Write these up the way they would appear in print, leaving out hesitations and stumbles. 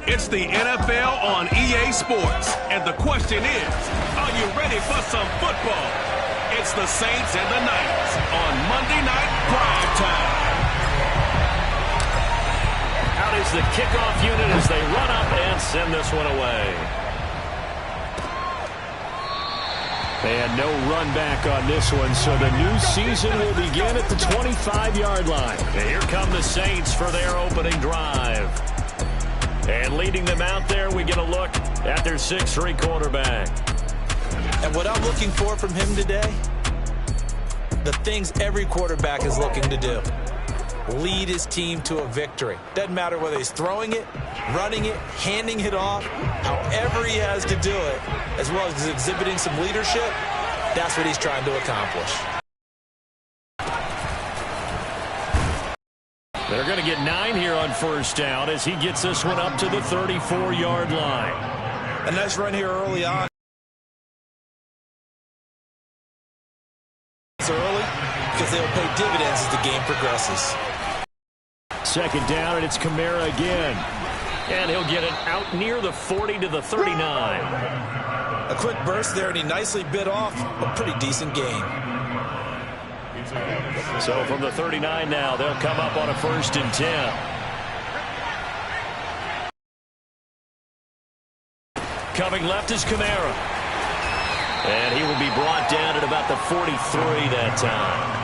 It's the NFL on EA Sports, and the question is, are you ready for some football? It's the Saints and the Niners on Monday Night Prime Time. Out is the kickoff unit as they run up and send this one away. And no run back on this one, so the new season will begin at the 25-yard line. And here come the Saints for their opening drive. And leading them out there, we get a look at their 6'3" quarterback. And what I'm looking for from him today, the things every quarterback is looking to do. Lead his team to a victory. Doesn't matter whether he's throwing it, running it, handing it off, however he has to do it, as well as exhibiting some leadership, that's what he's trying to accomplish. They're going to get 9 here on first down as he gets this one up to the 34-yard line. A nice run here early on. It's early because they'll pay dividends as the game progresses. Second down, and it's Kamara again. And he'll get it out near the 40 to the 39. A quick burst there, and he nicely bit off a pretty decent gain. So from the 39 now, they'll come up on a 1st and 10. Coming left is Kamara. And he will be brought down at about the 43 that time.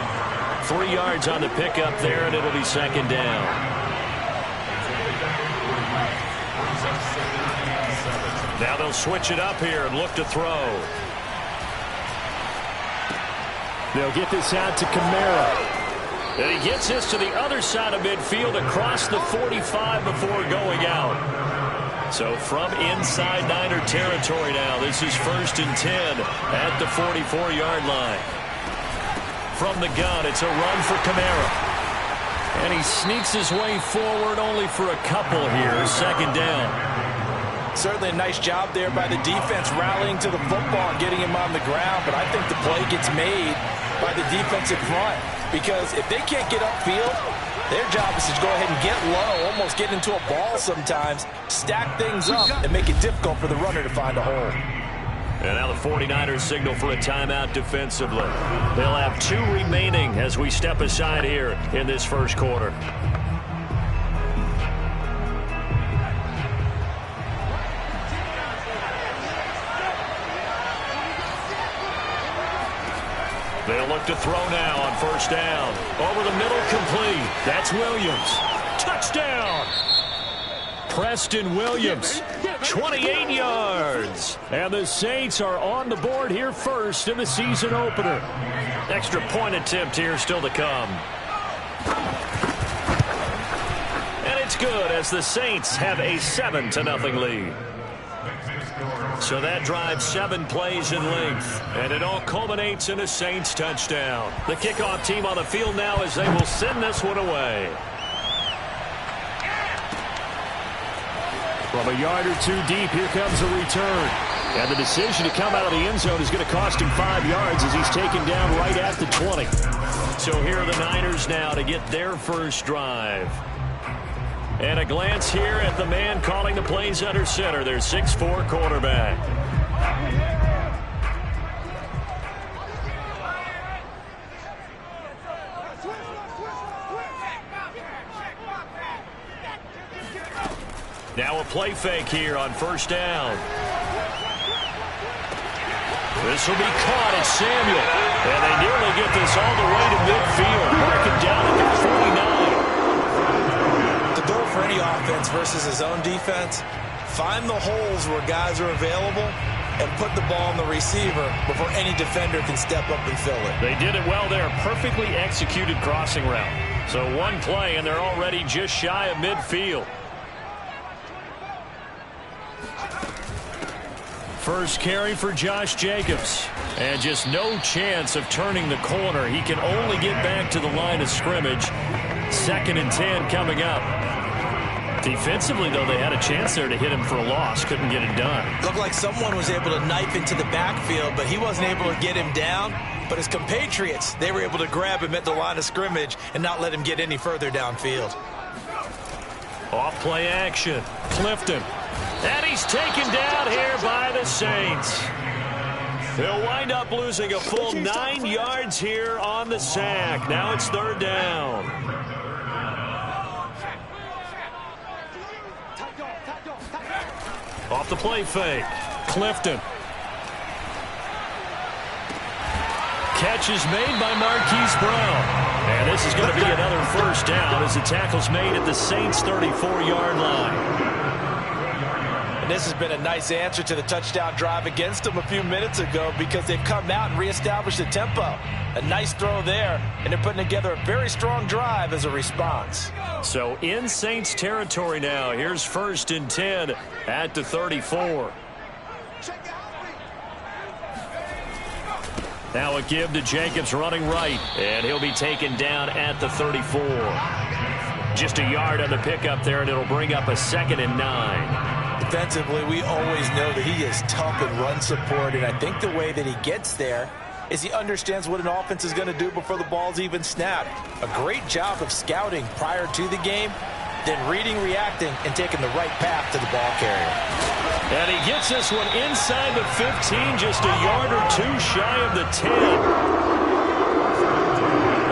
3 yards on the pickup there, and it'll be second down. Now they'll switch it up here and look to throw. They'll get this out to Kamara. And he gets this to the other side of midfield across the 45 before going out. So from inside Niner territory now, this is 1st and 10 at the 44-yard line. From the gun, it's a run for Kamara. And he sneaks his way forward only for a couple here. Second down. Certainly a nice job there by the defense rallying to the football and getting him on the ground. But I think the play gets made by the defensive front, because if they can't get upfield, their job is to go ahead and get low, almost get into a ball sometimes, stack things up, and make it difficult for the runner to find a hole. And now the 49ers signal for a timeout defensively. They'll have 2 remaining as we step aside here in this first quarter. They'll look to throw now on first down. Over the middle, complete. That's Williams. Touchdown! Preston Williams, 28 yards. And the Saints are on the board here first in the season opener. Extra point attempt here still to come. And it's good as the Saints have a 7-0 lead. So that drives 7 plays in length, and it all culminates in a Saints touchdown. The kickoff team on the field now as they will send this one away. From a yard or 2 deep, here comes a return. And the decision to come out of the end zone is going to cost him 5 yards as he's taken down right at the 20. So here are the Niners now to get their first drive. And a glance here at the man calling the plays under center, their 6'4" quarterback. Now a play fake here on first down. This will be caught at Samuel. And they nearly get this all the way to midfield. Marking down at the 49. The goal for any offense versus his own defense, find the holes where guys are available and put the ball on the receiver before any defender can step up and fill it. They did it well there. Perfectly executed crossing route. So one play and they're already just shy of midfield. First carry for Josh Jacobs. And just no chance of turning the corner. He can only get back to the line of scrimmage. 2nd and 10 coming up. Defensively, though, they had a chance there to hit him for a loss. Couldn't get it done. Looked like someone was able to knife into the backfield, but he wasn't able to get him down. But his compatriots, they were able to grab him at the line of scrimmage and not let him get any further downfield. Off play action. Clifton. And he's taken down here by the Saints. They'll wind up losing a full 9 yards here on the sack. Now it's 3rd down. Off the play fake. Clifton. Catch is made by Marquise Brown. And this is going to be another 1st down as the tackle's made at the Saints' 34-yard line. And this has been a nice answer to the touchdown drive against them a few minutes ago because they've come out and reestablished the tempo. A nice throw there, and they're putting together a very strong drive as a response. So in Saints territory now. Here's 1st and 10 at the 34. Now a give to Jacobs running right, and he'll be taken down at the 34. Just a yard on the pickup there, and it'll bring up a 2nd and 9. Defensively, we always know that he is tough in run support, and I think the way that he gets there is he understands what an offense is going to do before the ball's even snapped. A great job of scouting prior to the game, then reading, reacting, and taking the right path to the ball carrier. And he gets this one inside the 15, just a yard or 2 shy of the 10.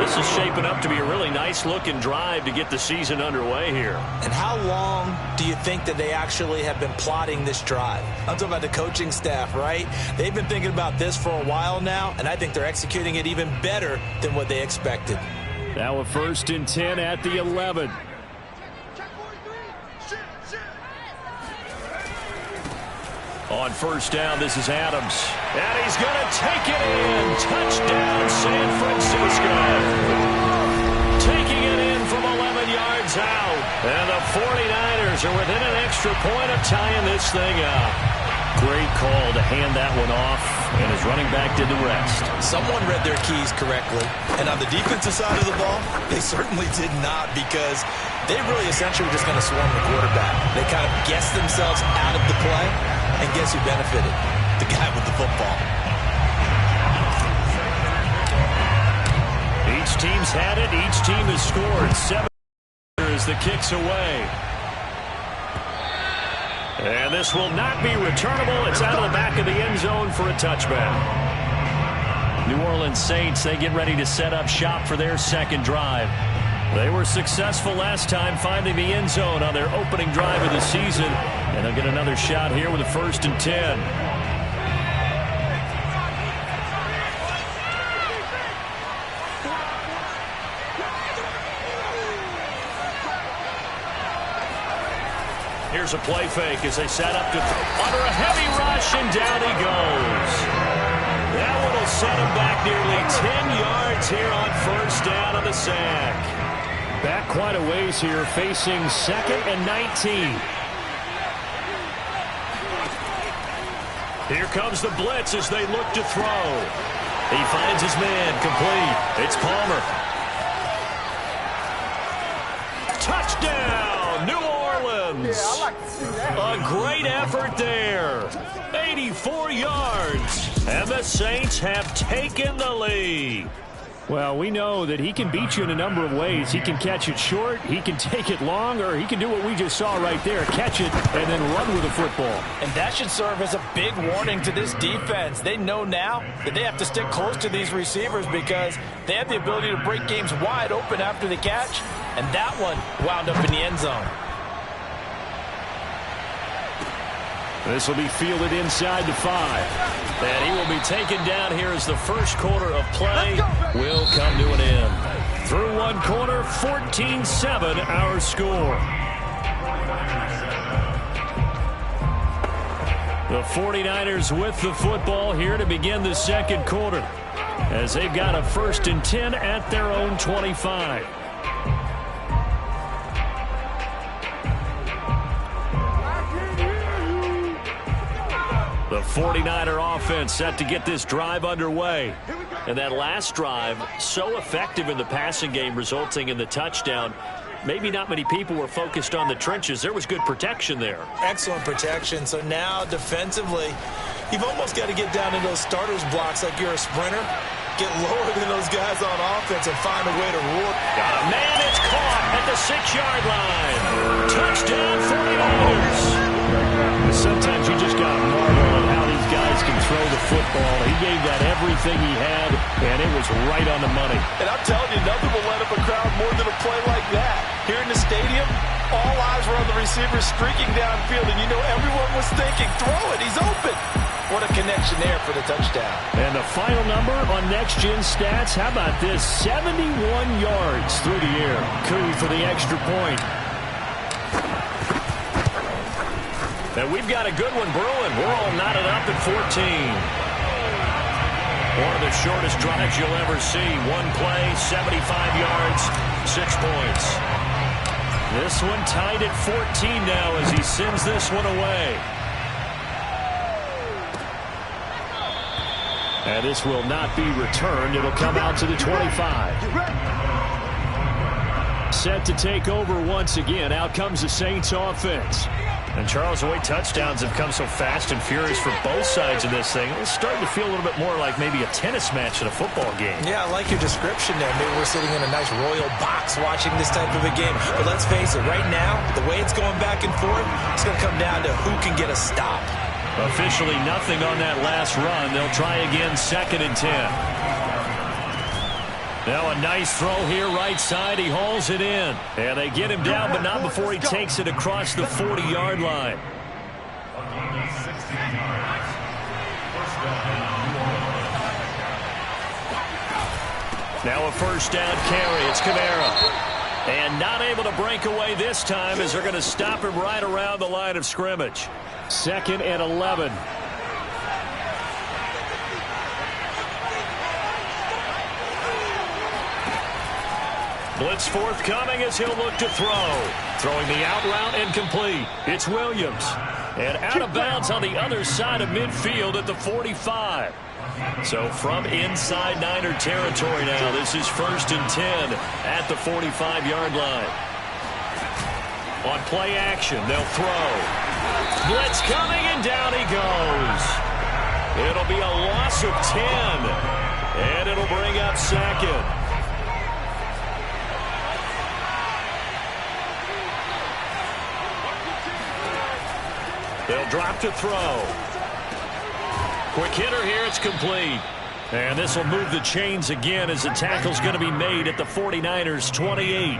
This is shaping up to be a really nice-looking drive to get the season underway here. And how long do you think that they actually have been plotting this drive? I'm talking about the coaching staff, right? They've been thinking about this for a while now, and I think they're executing it even better than what they expected. Now a 1st and 10 at the 11. On 1st down, this is Adams. And he's going to take it in. Touchdown, San Francisco. Taking it in from 11 yards out. And the 49ers are within an extra point of tying this thing up. Great call to hand that one off, and his running back did the rest. Someone read their keys correctly. And on the defensive side of the ball, they certainly did not, because they really essentially were just going to swarm the quarterback. They kind of guessed themselves out of the play. And guess who benefited? The guy with the football. Each team's had it. Each team has scored. 7 as the kick's away. And this will not be returnable. It's out of the back of the end zone for a touchback. New Orleans Saints, they get ready to set up shop for their 2nd drive. They were successful last time finding the end zone on their opening drive of the season. And they'll get another shot here with a 1st and 10. Here's a play fake as they set up to under a heavy rush, and down he goes. That one will set him back nearly 10 yards here on 1st down on the sack. Back quite a ways here, facing 2nd and 19. Here comes the blitz as they look to throw. He finds his man, complete. It's Palmer. Touchdown, New Orleans. Yeah, I like to see that. A great effort there. 84 yards. And the Saints have taken the lead. Well, we know that he can beat you in a number of ways. He can catch it short, he can take it long, or he can do what we just saw right there, catch it and then run with the football. And that should serve as a big warning to this defense. They know now that they have to stick close to these receivers because they have the ability to break games wide open after the catch, and that one wound up in the end zone. This will be fielded inside the 5. And he will be taken down here as the 1st quarter of play will come to an end. Through 1 quarter, 14-7 our score. The 49ers with the football here to begin the 2nd quarter, as they've got a 1st and 10 at their own 25. The 49er offense set to get this drive underway. And that last drive, so effective in the passing game, resulting in the touchdown. Maybe not many people were focused on the trenches. There was good protection there. Excellent protection. So now defensively, you've almost got to get down in those starters blocks like you're a sprinter. Get lower than those guys on offense and find a way to rule. Got a man, it's caught at the 6-yard line. football. He gave that everything he had, and it was right on the money. And I'm telling you, nothing will light up a crowd more than a play like that. Here in the stadium, all eyes were on the receiver streaking downfield, and you know everyone was thinking, throw it, he's open. What a connection there for the touchdown. And the final number on Next Gen Stats, how about this? 71 yards through the air. Coup for the extra point. And we've got a good one brewing. We're all knotted up at 14. One of the shortest drives you'll ever see. One play, 75 yards, 6 points. This one tied at 14 now as he sends this one away. And this will not be returned. It'll come out to the 25. Set to take over once again. Out comes the Saints offense. And Charles, the way touchdowns have come so fast and furious for both sides of this thing, it's starting to feel a little bit more like maybe a tennis match in a football game. Yeah, I like your description there. Maybe we're sitting in a nice royal box watching this type of a game. But let's face it, right now, the way it's going back and forth, it's going to come down to who can get a stop. Officially nothing on that last run. They'll try again, 2nd and 10. Now a nice throw here, right side. He hauls it in. And they get him down, but not before he takes it across the 40-yard line. Now a first down carry. It's Kamara. And not able to break away this time as they're going to stop him right around the line of scrimmage. 2nd and 11. Blitz forthcoming as he'll look to throw. Throwing the out route incomplete. It's Williams. And out of bounds on the other side of midfield at the 45. So from inside Niner territory now, this is 1st and 10 at the 45-yard line. On play action, they'll throw. Blitz coming, and down he goes. It'll be a loss of 10. And it'll bring up 2nd. They'll drop to throw. Quick hitter here, it's complete. And this will move the chains again as the tackle's going to be made at the 49ers' 28.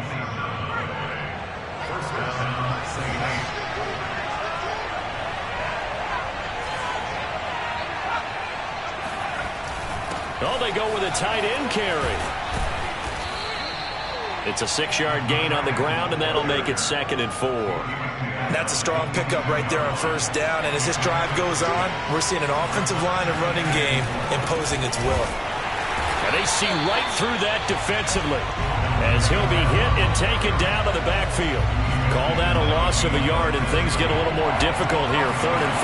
Oh, they go with a tight end carry. It's a 6-yard gain on the ground, and that'll make it 2nd and 4. That's a strong pickup right there on first down. And as this drive goes on, we're seeing an offensive line and running game imposing its will. And they see right through that defensively as he'll be hit and taken down to the backfield. Call that a loss of a yard, and things get a little more difficult here. 3rd and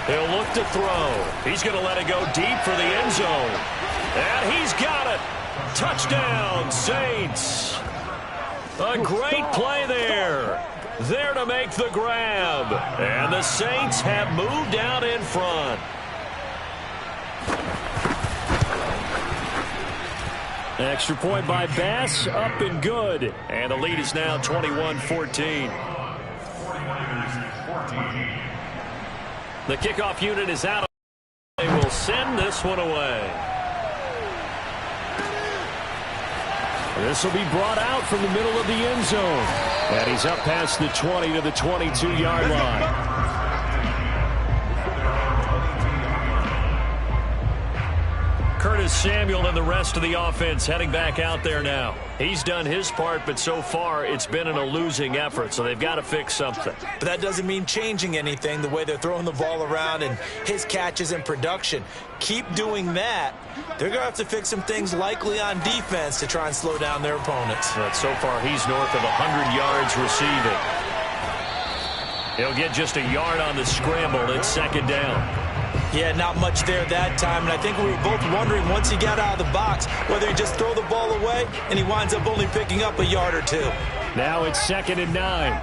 5. He'll look to throw. He's going to let it go deep for the end zone. And he's got it. Touchdown, Saints. A great play there. There to make the grab. And the Saints have moved out in front. Extra point by Bass, up and good. And the lead is now 21-14. The kickoff unit is out. They will send this one away. This will be brought out from the middle of the end zone. And he's up past the 20 to the 22-yard line. Curtis Samuel and the rest of the offense heading back out there now. He's done his part, but so far it's been in a losing effort, so they've got to fix something. But that doesn't mean changing anything, the way they're throwing the ball around and his catches and production. Keep doing that. They're going to have to fix some things likely on defense to try and slow down their opponents. But so far he's north of 100 yards receiving. He'll get just a yard on the scramble. It's 2nd down. Yeah, not much there that time, and I think we were both wondering once he got out of the box whether he'd just throw the ball away, and he winds up only picking up a yard or two. Now it's 2nd and 9.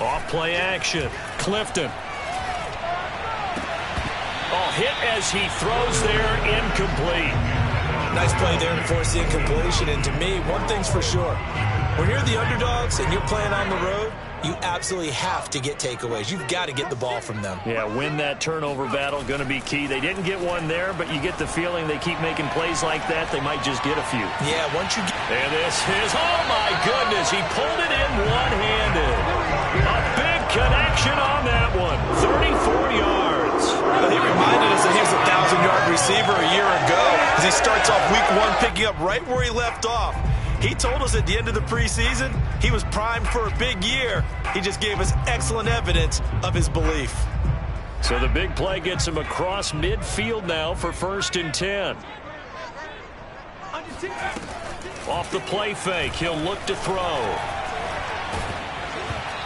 Off play action. Clifton. Oh, hit as he throws there, incomplete. Nice play there to force the incompletion. And to me, one thing's for sure. When you're the underdogs and you're playing on the road, you absolutely have to get takeaways. You've got to get the ball from them. Yeah, win that turnover battle, going to be key. They didn't get one there, but you get the feeling they keep making plays like that, they might just get a few. Yeah, once you get... And this is, oh my goodness, he pulled it in one-handed. A big connection on that one, 34 yards. Well, he reminded us that he was a 1,000-yard receiver a year ago as he starts off week one picking up right where he left off. He told us at the end of the preseason he was primed for a big year. He just gave us excellent evidence of his belief. So the big play gets him across midfield now for 1st and 10. Off the play fake, he'll look to throw.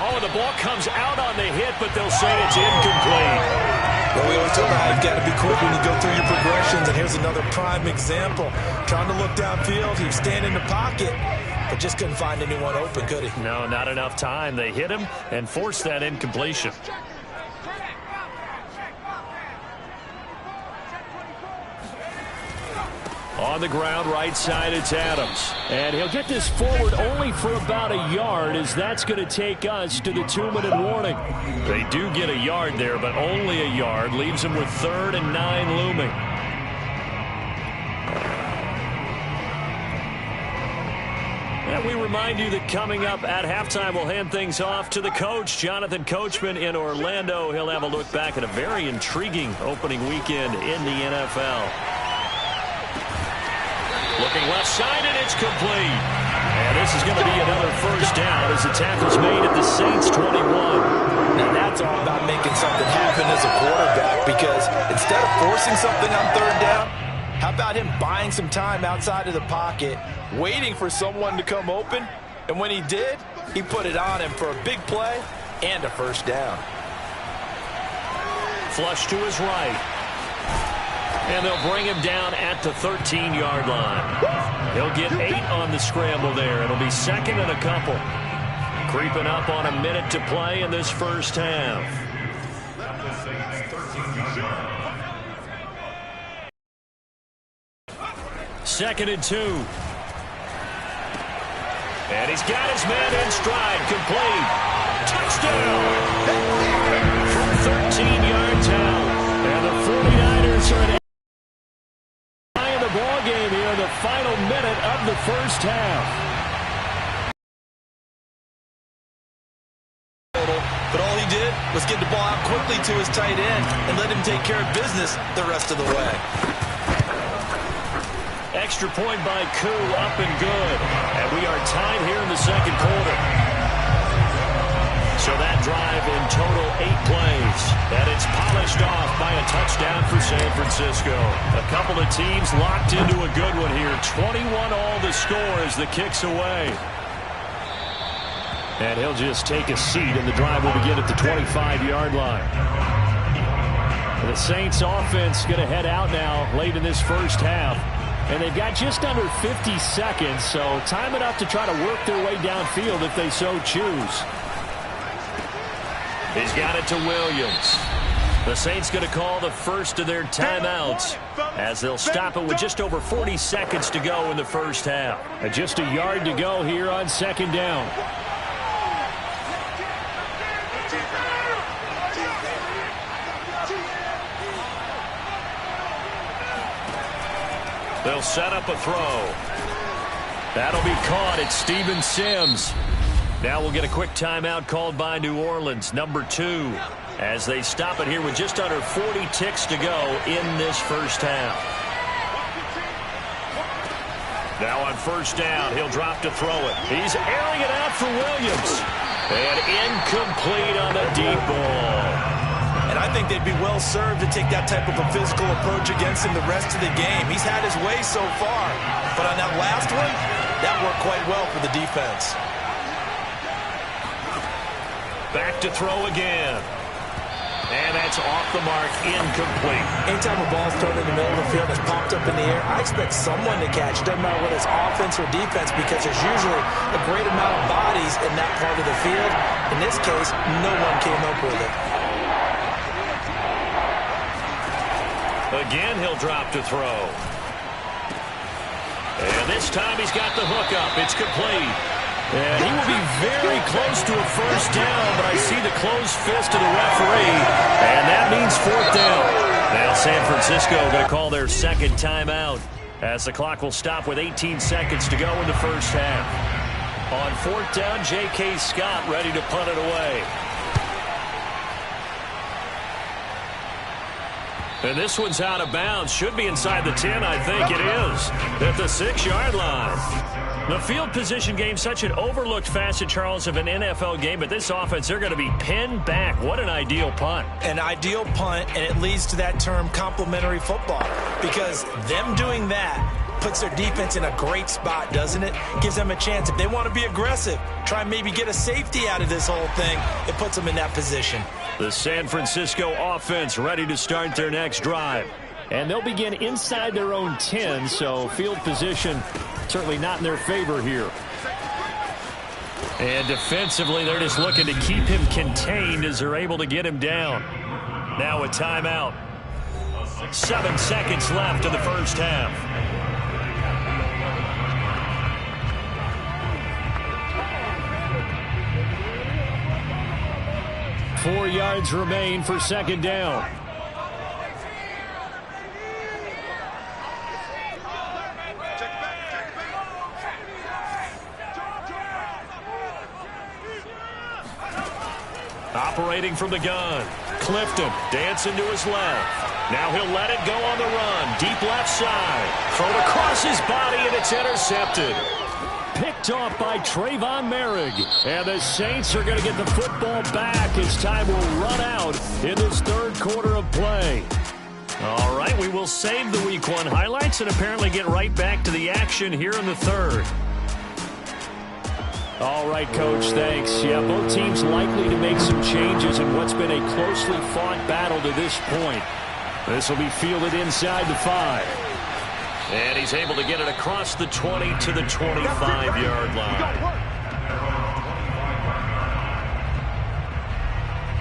Oh, the ball comes out on the hit, but they'll say it's incomplete. Well, we always talk about how you've got to be quick when you go through your progressions, and here's another prime example. Trying to look downfield, he was standing in the pocket, but just couldn't find anyone open, could he? No, not enough time. They hit him and forced that incompletion. On the ground, right side, it's Adams. And he'll get this forward only for about a yard, as that's going to take us to the 2-minute warning. They do get a yard there, but only a yard. Leaves them with 3rd and 9 looming. And we remind you that coming up at halftime, we'll hand things off to the coach, Jonathan Coachman in Orlando. He'll have a look back at a very intriguing opening weekend in the NFL. Looking left side, and it's complete. And this is going to be another 1st down as the tackle's made at the Saints' 21. Now that's all about making something happen as a quarterback, because instead of forcing something on 3rd down, how about him buying some time outside of the pocket, waiting for someone to come open, and when he did, he put it on him for a big play and a 1st down. Flush to his right. And they'll bring him down at the 13-yard line. He'll get 8 on the scramble there. It'll be 2nd and a couple. Creeping up on a minute to play in this 1st half. Second and 2. And he's got his man in stride. Complete. Touchdown. From 13 yards out. And the 49ers are in the ball game here in the final minute of the 1st half. But all he did was get the ball out quickly to his tight end and let him take care of business the rest of the way. Extra point by Koo, up and good. And we are tied here in the 2nd quarter. So that drive in total 8 plays. And it's polished off by a touchdown for San Francisco. A couple of teams locked into a good one here. 21 all the score as the kick's away. And he'll just take a seat, and the drive will begin at the 25-yard line. The Saints offense going to head out now late in this 1st half. And they've got just under 50 seconds, so time enough to try to work their way downfield if they so choose. He's got it to Williams. The Saints going to call the first of their timeouts as they'll stop it with just over 40 seconds to go in the 1st half. And just a yard to go here on 2nd down. They'll set up a throw. That'll be caught. It's Steven Sims. Now we'll get a quick timeout called by New Orleans, number 2, as they stop it here with just under 40 ticks to go in this 1st half. Now on 1st down, he'll drop to throw it. He's airing it out for Williams. And incomplete on the deep ball. And I think they'd be well served to take that type of a physical approach against him the rest of the game. He's had his way so far. But on that last one, that worked quite well for the defense. Back to throw again. And that's off the mark, incomplete. Anytime a ball's thrown in the middle of the field that's popped up in the air, I expect someone to catch. Doesn't matter whether it's offense or defense, because there's usually a great amount of bodies in that part of the field. In this case, no one came up with it. Again, he'll drop to throw. And this time he's got the hookup. It's complete. And he will be very close to a first down, but I see the closed fist of the referee, and that means fourth down. Now San Francisco going to call their second timeout as the clock will stop with 18 seconds to go in the first half. On fourth down, J.K. Scott ready to punt it away. And this one's out of bounds. Should be inside the 10, I think it is, at the 6-yard line. The field position game, such an overlooked facet, Charles, of an NFL game, but this offense, they're going to be pinned back. What an ideal punt. An ideal punt, and it leads to that term complementary football, because them doing that puts their defense in a great spot, doesn't it? Gives them a chance. If they want to be aggressive, try and maybe get a safety out of this whole thing, it puts them in that position. The San Francisco offense ready to start their next drive. And they'll begin inside their own 10, so field position certainly not in their favor here. And defensively, they're just looking to keep him contained as they're able to get him down. Now a timeout. 7 seconds left in the first half. Four yards remain for second down. Operating from the gun. Clifton dancing to his left. Now he'll let it go on the run. Deep left side. Thrown across his body, and it's intercepted. Picked off by Trayvon Merrick. And the Saints are going to get the football back as time will run out in this third quarter of play. All right, we will save the Week 1 highlights and apparently get right back to the action here in the third. All right, Coach, thanks. Yeah, both teams likely to make some changes in what's been a closely fought battle to this point. This will be fielded inside the 5. And he's able to get it across the 20 to the 25-yard line.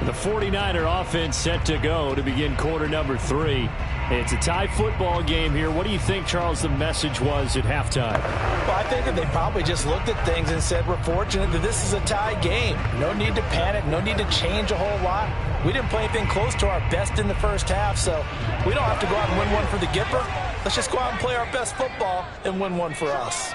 The 49er offense set to go to begin quarter number 3. It's a tie football game here. What do you think, Charles, the message was at halftime? Well, I think that they probably just looked at things and said, we're fortunate that this is a tie game. No need to panic. No need to change a whole lot. We didn't play anything close to our best in the first half, so we don't have to go out and win one for the Gipper. Let's just go out and play our best football and win one for us.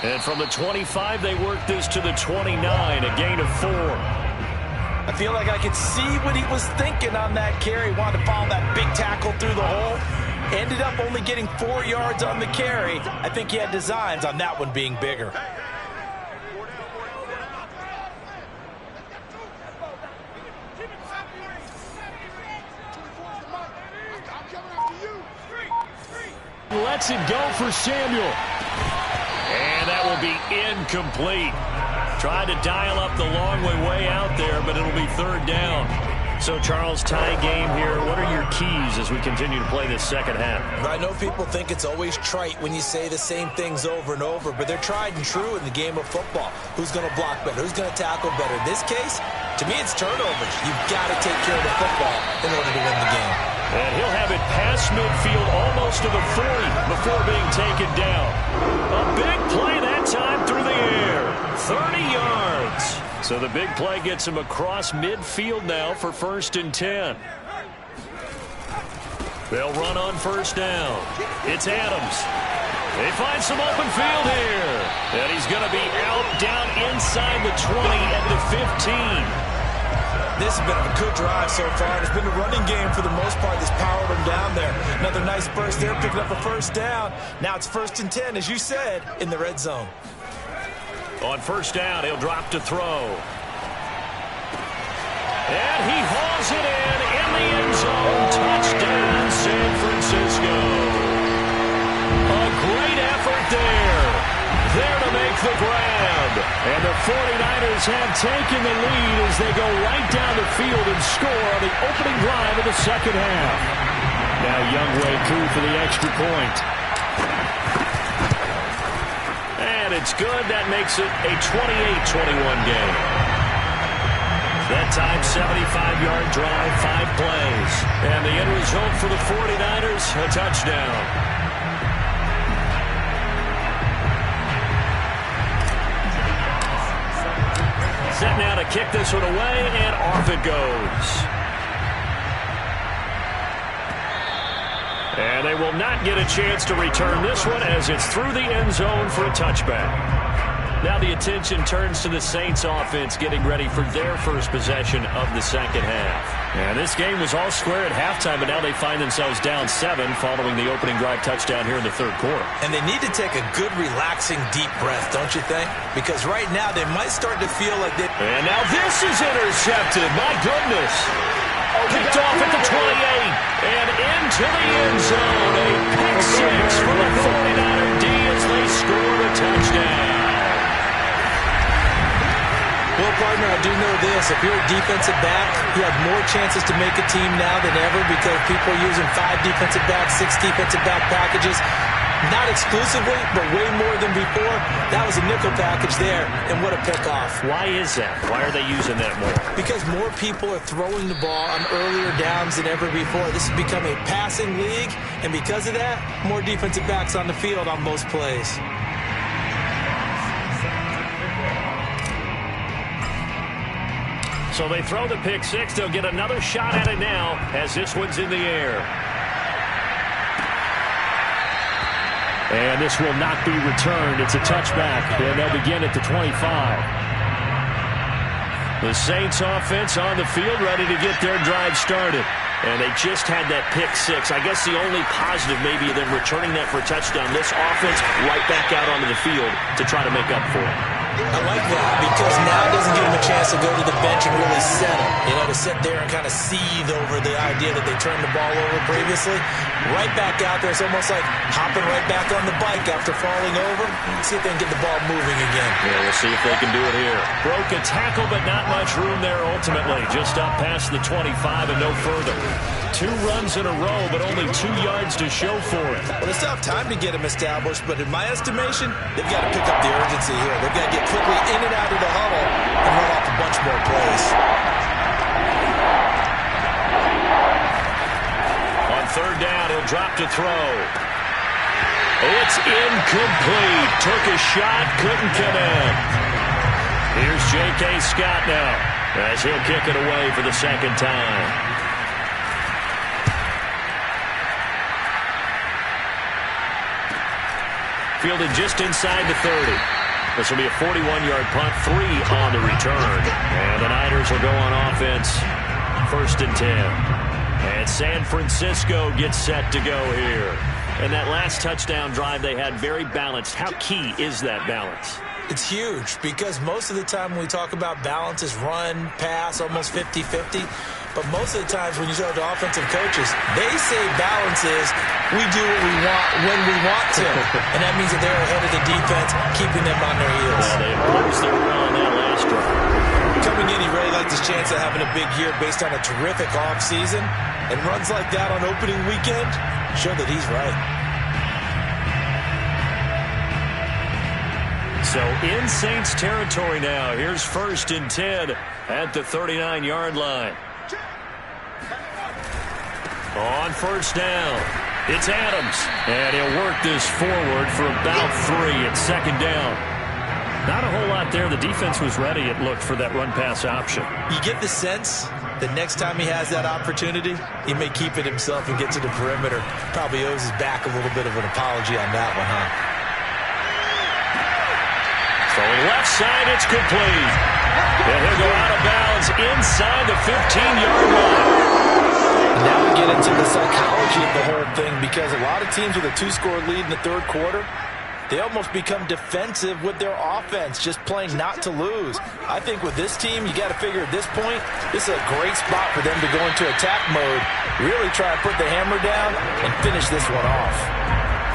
And from the 25, they work this to the 29, a gain of 4. I feel like I could see what he was thinking on that carry. Wanted to follow that big tackle through the hole. Ended up only getting 4 yards on the carry. I think he had designs on that one being bigger. Lets it go for Samuel. And that will be incomplete. Tried to dial up the long way out there, but it'll be third down. So, Charles, tie game here. What are your keys as we continue to play this second half? I know people think it's always trite when you say the same things over and over, but they're tried and true in the game of football. Who's going to block better? Who's going to tackle better? In this case, to me, it's turnovers. You've got to take care of the football in order to win the game. And he'll have it past midfield almost to the 40 before being taken down. A big play that time through the air. 30 yards. So the big play gets him across midfield now for 1st and 10. They'll run on first down. It's Adams. They find some open field here. And he's going to be out down inside the 20 at the 15. This has been a good drive so far. It's been a running game for the most part that's powered him down there. Another nice burst there, picking up a first down. Now it's 1st and 10, as you said, in the red zone. On first down, he'll drop to throw. And he hauls it in the end zone. Touchdown, San Francisco. A great effort there. There to make the grab. And the 49ers have taken the lead as they go right down the field and score on the opening drive of the second half. Now Younghoe Koo for the extra point. And it's good. That makes it a 28-21 game. That That time, 75-yard drive, 5 plays. And the end result for the 49ers, a touchdown. Set now to kick this one away, and off it goes. And they will not get a chance to return this one as it's through the end zone for a touchback. Now the attention turns to the Saints offense getting ready for their first possession of the second half. And this game was all square at halftime, but now they find themselves down 7 following the opening drive touchdown here in the third quarter. And they need to take a good, relaxing, deep breath, don't you think? Because right now they might start to feel like they... And now this is intercepted. My goodness. Picked off at the 28 and into the end zone. A pick 6 for the 49er D as they score a touchdown. Well, partner, I do know this. If you're a defensive back, you have more chances to make a team now than ever because people are using 5 defensive backs, 6 defensive back packages. Not exclusively, but way more than before. That was a nickel package there, and what a pickoff. Why is that? Why are they using that more? Because more people are throwing the ball on earlier downs than ever before. This has become a passing league, and because of that, more defensive backs on the field on most plays. So they throw the pick 6. They'll get another shot at it now as this one's in the air. And this will not be returned. It's a touchback, and they'll begin at the 25. The Saints offense on the field ready to get their drive started. And they just had that pick 6. I guess the only positive maybe them returning that for a touchdown. This offense right back out onto the field to try to make up for it. I like that because now it doesn't give them a chance to go to the bench and really settle. You know, to sit there and kind of seethe over the idea that they turned the ball over previously. Right back out there. It's almost like hopping right back on the bike after falling over. See if they can get the ball moving again. Yeah, we'll see if they can do it here. Broke a tackle, but not much room there ultimately. Just up past the 25 and no further. 2 runs in a row, but only 2 yards to show for it. Well, they still have time to get him established, but in my estimation, they've got to pick up the urgency here. They've got to get quickly in and out of the huddle and run off a bunch more plays. On third down, he'll drop to throw. It's incomplete. Took a shot, couldn't connect. Here's J.K. Scott now as he'll kick it away for the second time. Fielded just inside the 30. This will be a 41-yard punt, 3 on the return. And the Niners will go on offense, 1st and 10. And San Francisco gets set to go here. And that last touchdown drive they had very balanced. How key is that balance? It's huge because most of the time when we talk about balance is run, pass, almost 50-50. But most of the times when you talk to offensive coaches, they say balance is we do what we want when we want to. And that means that they're ahead of the defense, keeping them on their heels. Yeah, they imposed their will on that last drive. Coming in, he really liked his chance of having a big year based on a terrific offseason. And runs like that on opening weekend show that he's right. So in Saints territory now. Here's 1st and 10 at the 39-yard line. On first down, it's Adams. And he'll work this forward for about 3 at 2nd down. Not a whole lot there. The defense was ready, it looked, for that run-pass option. You get the sense that next time he has that opportunity, he may keep it himself and get to the perimeter. Probably owes his back a little bit of an apology on that one, huh? Throwing left side, it's complete. And he'll go out of bounds inside the 15-yard line. Now we get into the psychology of the whole thing because a lot of teams with a 2-score lead in the third quarter, they almost become defensive with their offense, just playing not to lose. I think with this team, you got to figure at this point, this is a great spot for them to go into attack mode, really try to put the hammer down and finish this one off.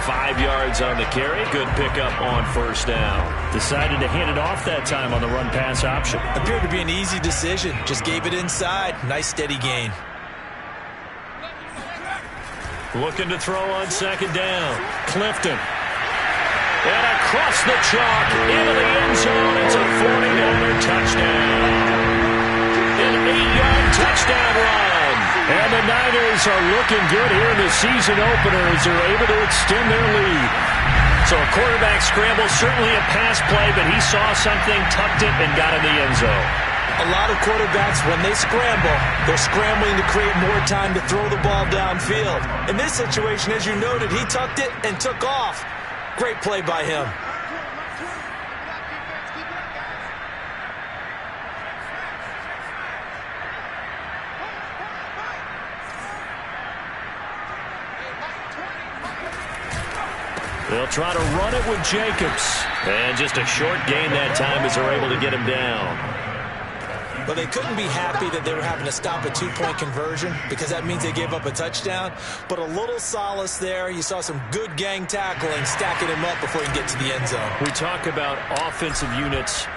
5 yards on the carry. Good pickup on first down. Decided to hand it off that time on the run-pass option. Appeared to be an easy decision. Just gave it inside. Nice steady gain. Looking to throw on 2nd down. Clifton. And across the chalk into the end zone. It's a 49er touchdown. An 8-yard touchdown run. And the Niners are looking good here in the season opener as they're able to extend their lead. So a quarterback scramble, certainly a pass play, but he saw something, tucked it, and got in the end zone. A lot of quarterbacks, when they scramble, they're scrambling to create more time to throw the ball downfield. In this situation, as you noted, he tucked it and took off. Great play by him. They'll try to run it with Jacobs. And just a short gain that time as they're able to get him down. But they couldn't be happy that they were having to stop a two-point conversion because that means they gave up a touchdown. But a little solace there. You saw some good gang tackling, stacking him up before he can get to the end zone. We talk about offensive units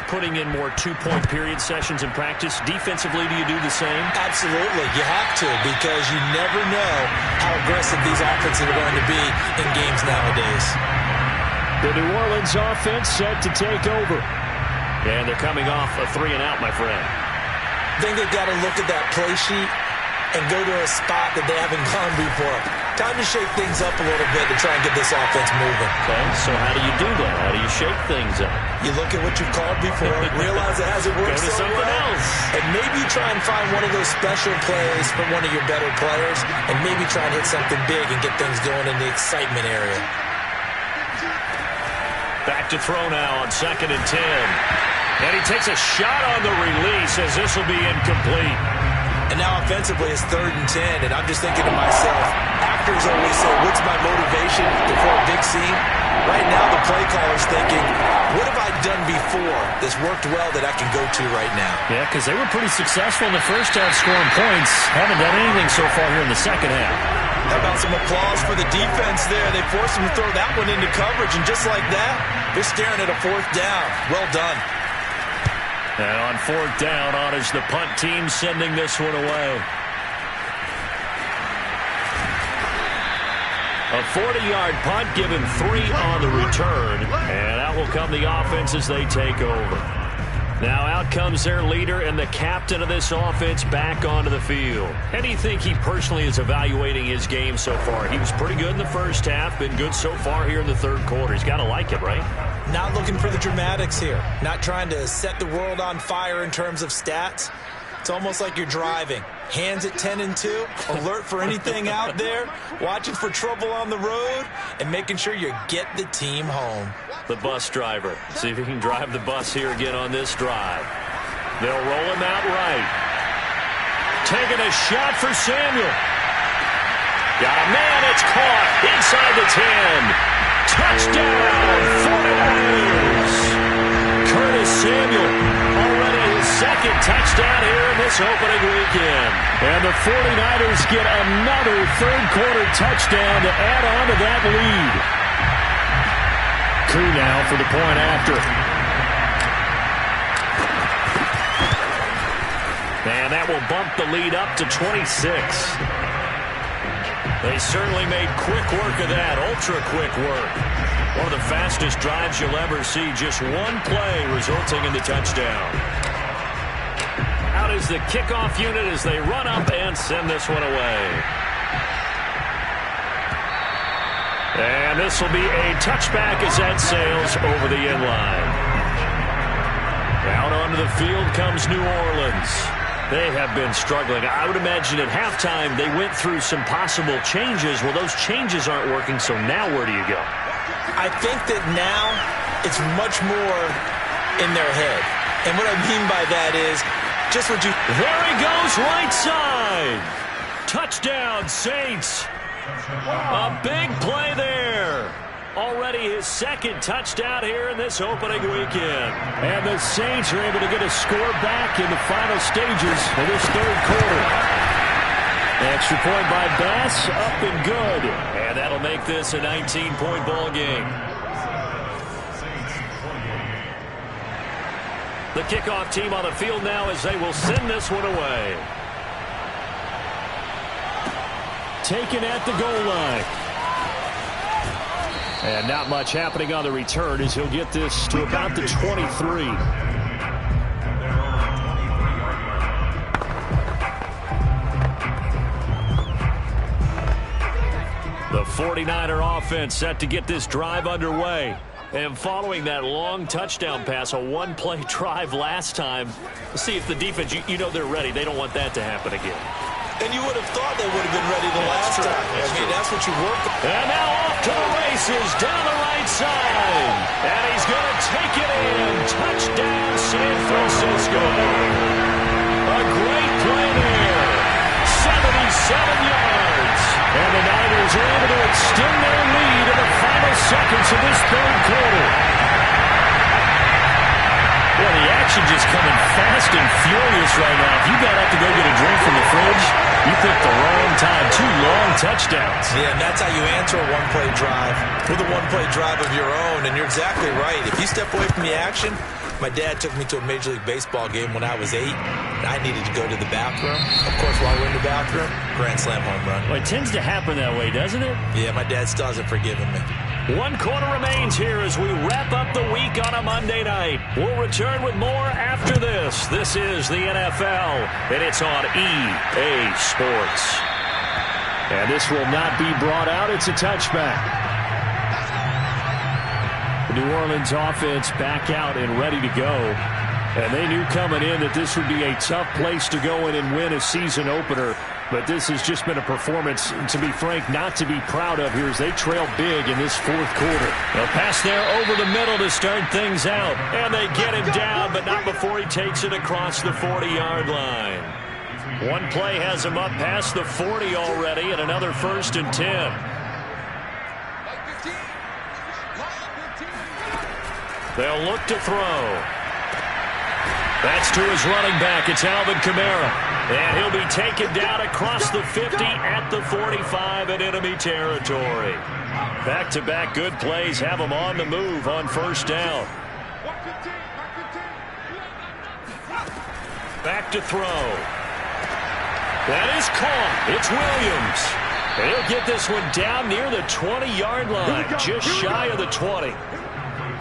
putting in more two-point period sessions in practice. Defensively, do you do the same? Absolutely. You have to because you never know how aggressive these offenses are going to be in games nowadays. The New Orleans offense set to take over. And they're coming off a 3-and-out, my friend. I think they've got to look at that play sheet and go to a spot that they haven't gone before. Time to shake things up a little bit to try and get this offense moving. Okay, so how do you do that? How do you shake things up? You look at what you've called before, realize it hasn't worked Go to so something well, else. and maybe try and find one of those special plays from one of your better players, and maybe try and hit something big and get things going in the excitement area. Back to throw now on 2nd and 10. And he takes a shot on the release as this will be incomplete. And now offensively it's 3rd and 10, and I'm just thinking to myself, actors always say, what's my motivation before a big scene? Right now the play caller's thinking, what have I done before that's worked well that I can go to right now? Yeah, because they were pretty successful in the first half scoring points. Haven't done anything so far here in the second half. How about some applause for the defense there? They forced him to throw that one into coverage, and just like that, they're staring at a 4th down. Well done. And on 4th down, honors the punt team, sending this one away. A 40-yard punt, given 3 on the return. And out will come the offense as they take over. Now out comes their leader and the captain of this offense back onto the field. How do you think he personally is evaluating his game so far? He was pretty good in the first half, been good so far here in the 3rd quarter. He's got to like it, right? Not looking for the dramatics here. Not trying to set the world on fire in terms of stats. It's almost like you're driving. Hands at 10 and 2, alert for anything out there, watching for trouble on the road, and making sure you get the team home. The bus driver. See if he can drive the bus here again on this drive. They'll roll him out right. Taking a shot for Samuel. Got a man, it's caught inside the 10. Touchdown, 49ers. Curtis Samuel, already his 2nd touchdown here in this opening weekend. And the 49ers get another 3rd quarter touchdown to add on to that lead. Koo now for the point after. And that will bump the lead up to 26. They certainly made quick work of that, ultra-quick work. One of the fastest drives you'll ever see, just one play resulting in the touchdown. Out is the kickoff unit as they run up and send this one away. And this will be a touchback as that sails over the end line. Out onto the field comes New Orleans. They have been struggling. I would imagine at halftime they went through some possible changes. Well, those changes aren't working, so now where do you go? I think that now it's much more in their head. And what I mean by that is just what you... There he goes, right side. Touchdown, Saints. A big play there. Already his 2nd touchdown here in this opening weekend. And the Saints are able to get a score back in the final stages of this 3rd quarter. Extra point by Bass, up and good. And that'll make this a 19-point ball game. The kickoff team on the field now as they will send this one away. Taken at the goal line. And not much happening on the return as he'll get this to about the 23. 49er offense set to get this drive underway. And following that long touchdown pass, a one-play drive last time, let's see if the defense, you know they're ready. They don't want that to happen again. And you would have thought they would have been ready the last time. That's what you work on. And now off to the races down the right side. And he's going to take it in. Touchdown, San Francisco. A great play there. 77 yards. And the Niners are able to extend their lead in the final seconds of this third quarter. Well, the action just coming fast and furious right now. If you got up to go get a drink from the fridge, you picked the wrong time. 2 long touchdowns. Yeah, and that's how you answer a one-play drive with a one-play drive of your own. And you're exactly right. If you step away from the action, my dad took me to a Major League Baseball game when I was 8, and I needed to go to the bathroom. Of course, while we're in the bathroom, grand slam home run. Well, it tends to happen that way, doesn't it? Yeah, my dad still hasn't forgiven me. 1 quarter remains here as we wrap up the week on a Monday night. We'll return with more after this. This is the NFL, and it's on EA Sports. And this will not be brought out. It's a touchback. The New Orleans offense back out and ready to go. And they knew coming in that this would be a tough place to go in and win a season opener. But this has just been a performance, to be frank, not to be proud of here as they trail big in this fourth quarter. They'll pass there over the middle to start things out. And they get him down, but not before he takes it across the 40-yard line. One play has him up past the 40 already, and another 1st and 10. They'll look to throw. That's to his running back. It's Alvin Kamara. And he'll be taken down across the 50 at the 45 in enemy territory. Back-to-back good plays have him on the move on 1st down. Back to throw. That is caught. It's Williams. And he'll get this one down near the 20-yard line, just shy of the 20.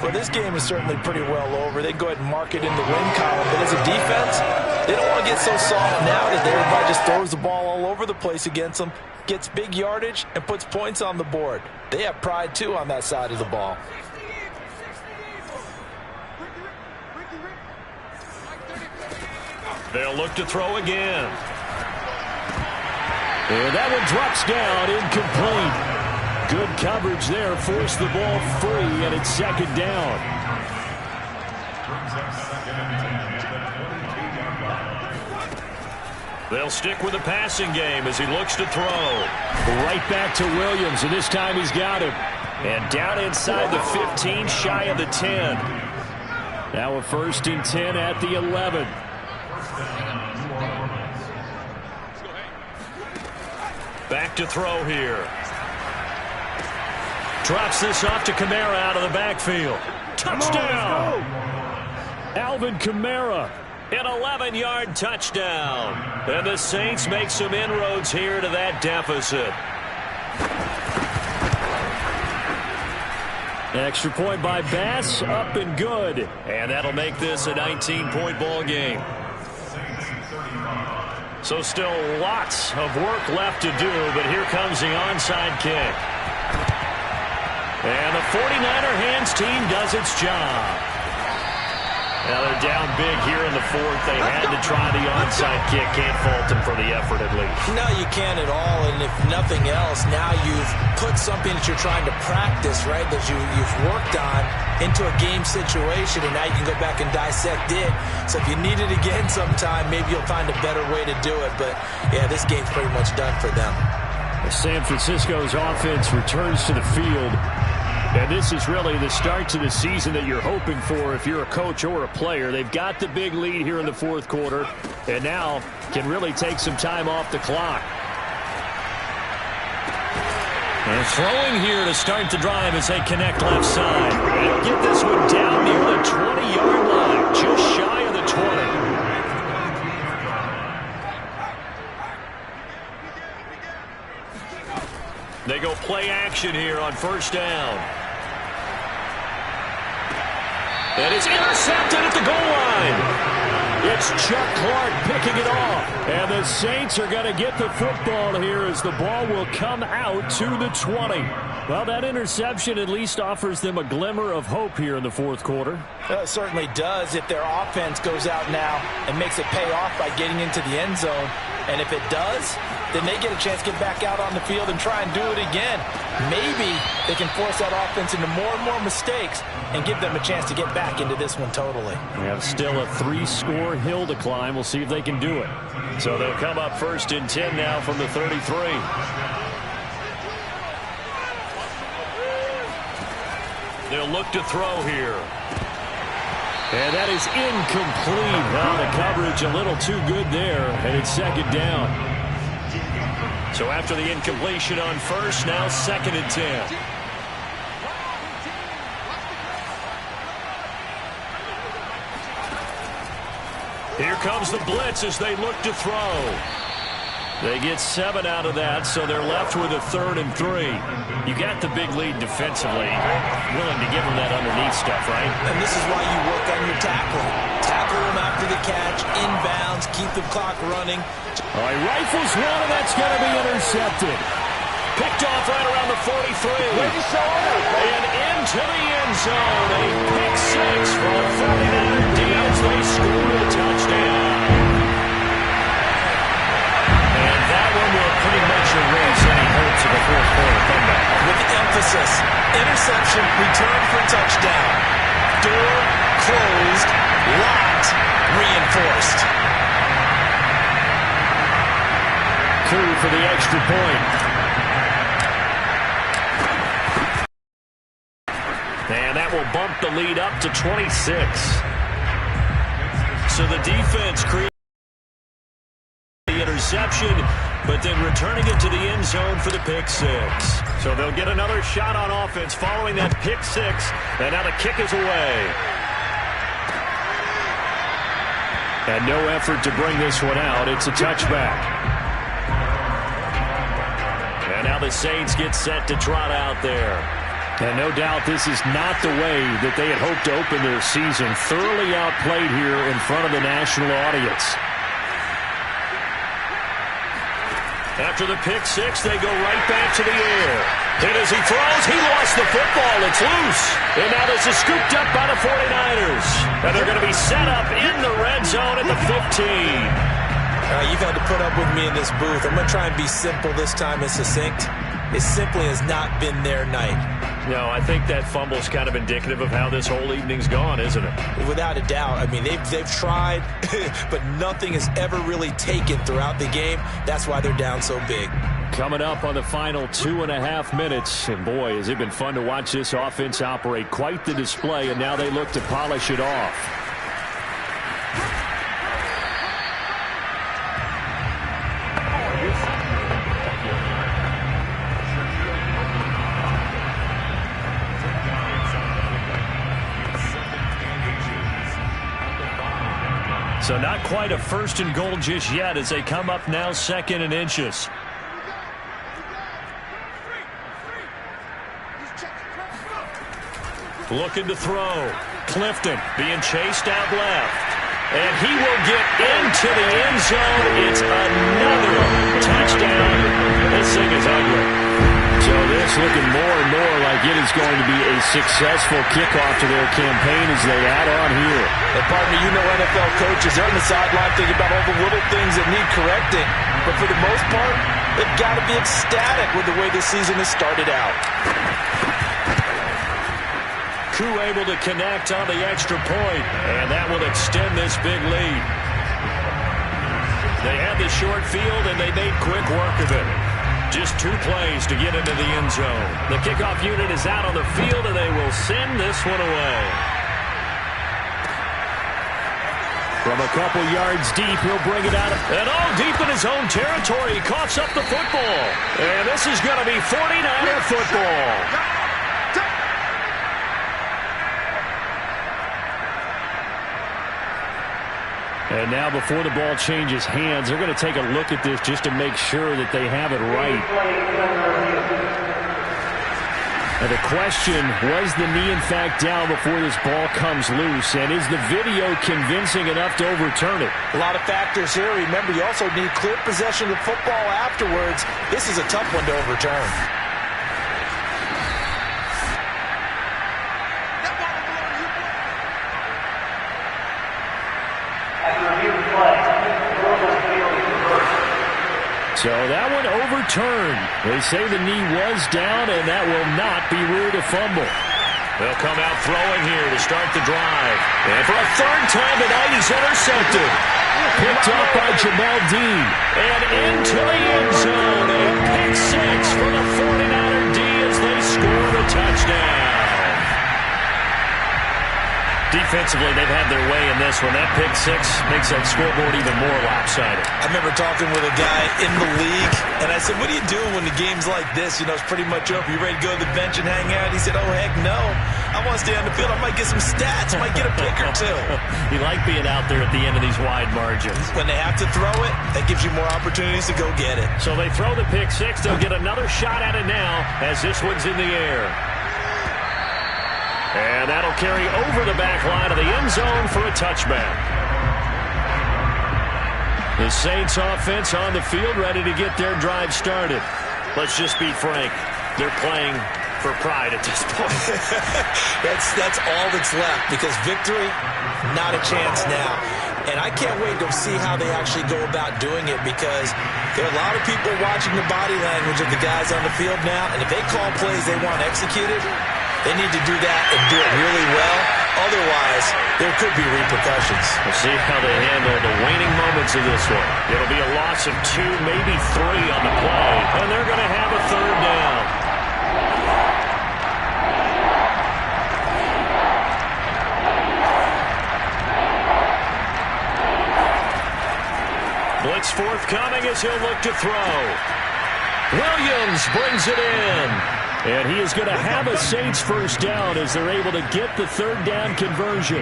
Well, this game is certainly pretty well over. They go ahead and mark it in the win column. But as a defense, they don't want to get so soft now that everybody just throws the ball all over the place against them, gets big yardage, and puts points on the board. They have pride, too, on that side of the ball. They'll look to throw again. And that one drops down, incomplete. Good coverage there, forced the ball free, and it's 2nd down. They'll stick with the passing game as he looks to throw. Right back to Williams, and this time he's got him. And down inside the 15, shy of the 10. Now a 1st and 10 at the 11. Back to throw here. Drops this off to Kamara out of the backfield. Touchdown! Alvin Kamara, an 11-yard touchdown. And the Saints make some inroads here to that deficit. Extra point by Bass, up and good. And that'll make this a 19-point ball game. So still lots of work left to do, but here comes the onside kick. And the 49er hands team does its job. Now they're down big here in the 4th. They had to try the onside kick. Can't fault them for the effort at least. No, you can't at all. And if nothing else, now you've put something that you're trying to practice, right, that you've worked on into a game situation, and now you can go back and dissect it. So if you need it again sometime, maybe you'll find a better way to do it. But, yeah, this game's pretty much done for them. San Francisco's offense returns to the field. And this is really the start to the season that you're hoping for if you're a coach or a player. They've got the big lead here in the 4th quarter, and now can really take some time off the clock. And throwing here to start the drive as they connect left side. They'll get this one down near the 20-yard line, just shy of the 20. They go play action here on 1st down. And it's intercepted at the goal line. It's Chuck Clark picking it off. And the Saints are going to get the football here as the ball will come out to the 20. Well, that interception at least offers them a glimmer of hope here in the fourth quarter. Well, it certainly does if their offense goes out now and makes it pay off by getting into the end zone. And if it does, then they get a chance to get back out on the field and try and do it again. Maybe they can force that offense into more and more mistakes and give them a chance to get back into this one totally. We have still a 3-score hill to climb. We'll see if they can do it. So they'll come up 1st and 10 now from the 33. They'll look to throw here. And that is incomplete. Well, the coverage a little too good there, and it's 2nd down. So after the incompletion on 1st, now 2nd and 10. Here comes the blitz as they look to throw. They get 7 out of that, so they're left with a 3rd and 3. You got the big lead defensively. Willing to give them that underneath stuff, right? And this is why you work on your tackling. Tackle them after the catch, inbounds, keep the clock running. All right, rifles one, and that's going to be intercepted. Picked off right around the 43. And into the end zone. A pick 6 for the 49er D as they score a touchdown. Will pretty much erase any hopes of a fourth-quarter comeback. With emphasis, interception, return for touchdown. Door closed, locked, reinforced. Coup for the extra point. And that will bump the lead up to 26. So the defense creates the interception, but then returning it to the end zone for the pick 6. So they'll get another shot on offense following that pick 6, and now the kick is away. And no effort to bring this one out. It's a touchback. And now the Saints get set to trot out there. And no doubt this is not the way that they had hoped to open their season. Thoroughly outplayed here in front of the national audience. After the pick 6, they go right back to the air. And as he throws, he lost the football. It's loose. And now this is scooped up by the 49ers. And they're going to be set up in the red zone at the 15. You've had to put up with me in this booth. I'm going to try and be simple this time and succinct. It simply has not been their night. No, I think that fumble's kind of indicative of how this whole evening's gone, isn't it? Without a doubt. I mean, they've tried, but nothing has ever really taken throughout the game. That's why they're down so big. Coming up on the final 2.5 minutes. And boy, has it been fun to watch this offense operate. Quite the display, and now they look to polish it off. So not quite a 1st and goal just yet as they come up now 2nd and inches. Looking to throw. Clifton being chased out left. And he will get into the end zone. It's another touchdown. This thing is ugly. So this looking more and more like it is going to be a successful kickoff to their campaign as they add on here. And partner, you know NFL coaches, they're on the sideline thinking about all the little things that need correcting. But for the most part, they've got to be ecstatic with the way this season has started out. Coup able to connect on the extra point, and that will extend this big lead. They had the short field, and they made quick work of it. Just 2 plays to get into the end zone. The kickoff unit is out on the field, and they will send this one away. From a couple yards deep, he'll bring it out. And all deep in his own territory, he coughs up the football. And this is going to be 49er football. And now before the ball changes hands, they're going to take a look at this just to make sure that they have it right. And the question, was the knee in fact down before this ball comes loose? And is the video convincing enough to overturn it? A lot of factors here. Remember, you also need clear possession of the football afterwards. This is a tough one to overturn. So that one overturned. They say the knee was down, and that will not be ruled a fumble. They'll come out throwing here to start the drive. And for a third time tonight, he's intercepted. Picked up by Jamel Dean. And into the end zone. A pick six for the 49er D as they score the touchdown. Defensively, they've had their way in this one. That pick six makes that scoreboard even more lopsided. I remember talking with a guy in the league, and I said, what are you doing when the game's like this? You know, it's pretty much over. You ready to go to the bench and hang out? He said, oh, heck no. I want to stay on the field. I might get some stats. I might get a pick or two. You like being out there at the end of these wide margins. When they have to throw it, that gives you more opportunities to go get it. So they throw the pick six. They'll get another shot at it now as this one's in the air. And that'll carry over the back line of the end zone for a touchback. The Saints offense on the field ready to get their drive started. Let's just be frank. They're playing for pride at this point. That's all that's left, because victory, not a chance now. And I can't wait to see how they actually go about doing it, because there are a lot of people watching the body language of the guys on the field now, and if they call plays they want executed, they need to do that and do it really well. Otherwise, there could be repercussions. We'll see how they handle the waning moments of this one. It'll be a loss of 2, maybe 3 on the play, and they're going to have a third down. Blitz forthcoming as he'll look to throw. Williams brings it in. And he is going to have a Saints first down as they're able to get the third down conversion.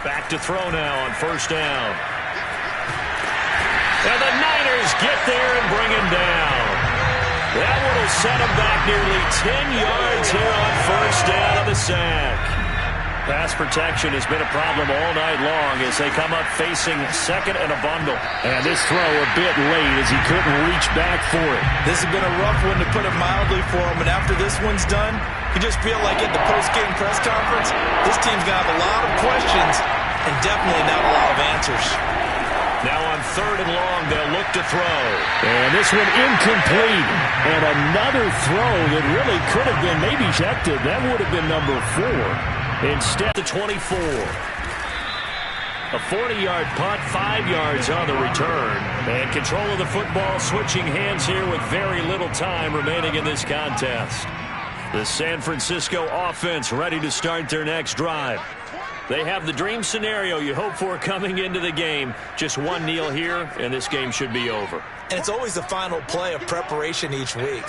Back to throw now on first down. And the Niners get there and bring him down. That one will set him back nearly 10 yards here on first down of the sack. Pass protection has been a problem all night long as they come up facing second and a bundle. And this throw a bit late as he couldn't reach back for it. This has been a rough one, to put it mildly, for him. And after this one's done, you just feel like at the post-game press conference, this team's going to have a lot of questions and definitely not a lot of answers. Now on third and long, they'll look to throw. And this one incomplete. And another throw that really could have been maybe ejected. That would have been number 4. Instead, the 24. A 40-yard punt, 5 yards on the return. And control of the football switching hands here with very little time remaining in this contest. The San Francisco offense ready to start their next drive. They have the dream scenario you hope for coming into the game. Just one kneel here, and this game should be over. And it's always the final play of preparation each week.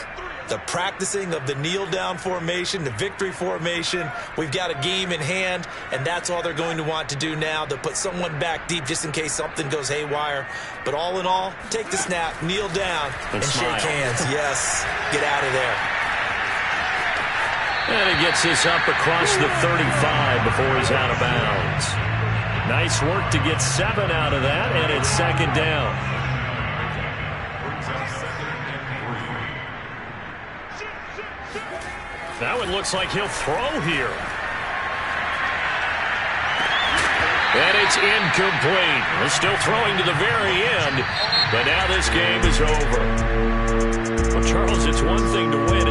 The practicing of the kneel-down formation, the victory formation. We've got a game in hand, and that's all they're going to want to do now. They'll put someone back deep just in case something goes haywire. But all in all, take the snap, kneel down, and shake hands. Yes, get out of there. And he gets this up across the 35 before he's out of bounds. Nice work to get 7 out of that, and it's second down. That one looks like he'll throw here. And it's incomplete. They're still throwing to the very end, but now this game is over. Well, Charles, it's one thing to win.